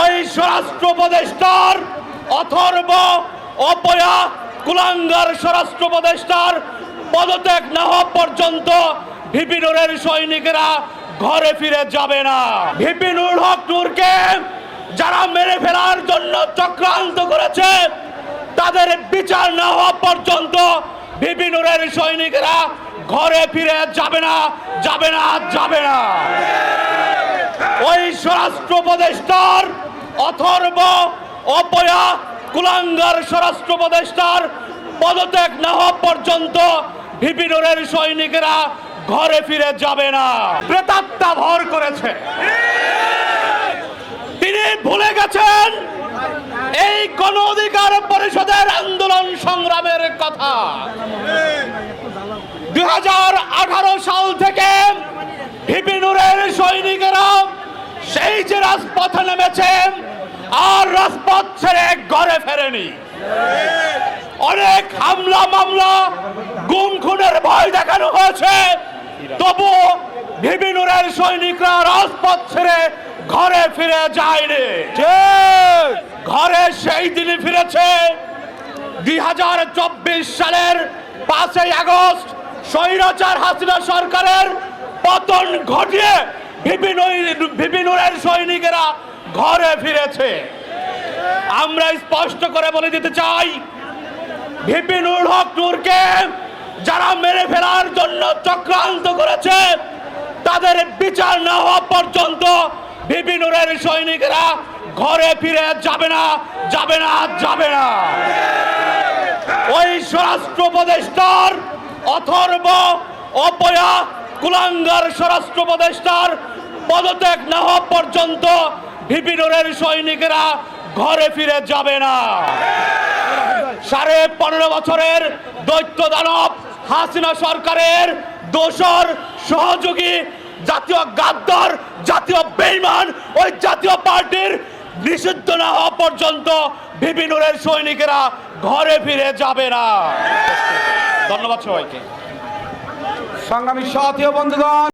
ওই স্বরাষ্ট্র উপদেষ্টার অথর্ব অপয়া কুলাঙ্গার স্বরাষ্ট্র উপদেষ্টার পদত্যাগ না হওয়া পর্যন্ত ভিপি নূরের সৈনিকেরা ঘরে ফিরে যাবে না। ভিপি নুরুল হক নূরকে যারা মেরে ফেলার জন্য চক্রান্ত করেছে তাদের বিচার না হওয়া পর্যন্ত ভিপি নূরের সৈনিকেরা ঘরে ফিরে যাবে না, যাবে না, যাবে না। ওই স্বরাষ্ট্র উপদেষ্টার অথর্ব অপয়া কুলাঙ্গার স্বরাষ্ট্র উপদেষ্টার পদত্যাগ না হওয়া পর্যন্ত ভিপি নূরের সৈনিকেরা ঘরে ফিরে যাবে না। প্রেতাত্মা ভর করেছে। তিনি ভুলে গেছেন এই গণ অধিকার পরিষদের আন্দোলন সংগ্রামের কথা। 2018 সাল থেকে ভিপি নূরের সৈনিকেরা সেই যে রাজপথে নেমেছেন আর রাজপথ ছেড়ে ঘরে ফেরেনি। অনেক হামলা মামলা গুম খুনের ভয় দেখানো হয়েছে, তবু ভিপি নূরের সৈনিকরা রাজপথ ছেড়ে ঘরে ফিরে যায়নি। ঘরে সেই দিনই ফিরেছে 2024 সালের 5 আগস্ট স্বৈরাচার হাসিনা সরকারের পতন ঘটিয়ে ভিপি নূরের সৈনিকেরা ঘরে ফিরেছে। আমরা স্পষ্ট করে বলে দিতে চাই, ভিপি নুরুল হক নূরকে যারা মেরে ফেলার জন্য চক্রান্ত করেছে তাদের বিচার না হওয়া পর্যন্ত ভিপি নূরের সৈনিকেরা ঘরে ফিরে যাবে না, যাবে না, যাবে না। ওই স্বরাষ্ট্র উপদেষ্টার অথর্ব অপয়া কুলাঙ্গার স্বরাষ্ট্র উপদেষ্টার পদত্যাগ না হওয়া পর্যন্ত ভিপি নূরের সৈনিকেরা ঘরে ফিরে যাবে না। 15.5 বছরের দৈত্য দানব হাসিনা সরকারের দোসর সহযোগী জাতীয় গাদ্দার, জাতীয় বেঈমান ওই জাতীয় পার্টির নিষিদ্ধ না হওয়া পর্যন্ত ভিপি নূরের সৈনিকেরা ঘরে ফিরে যাবে না। ধন্যবাদ সবাইকে। সংগ্রামী সাথী ও বন্ধুগণ।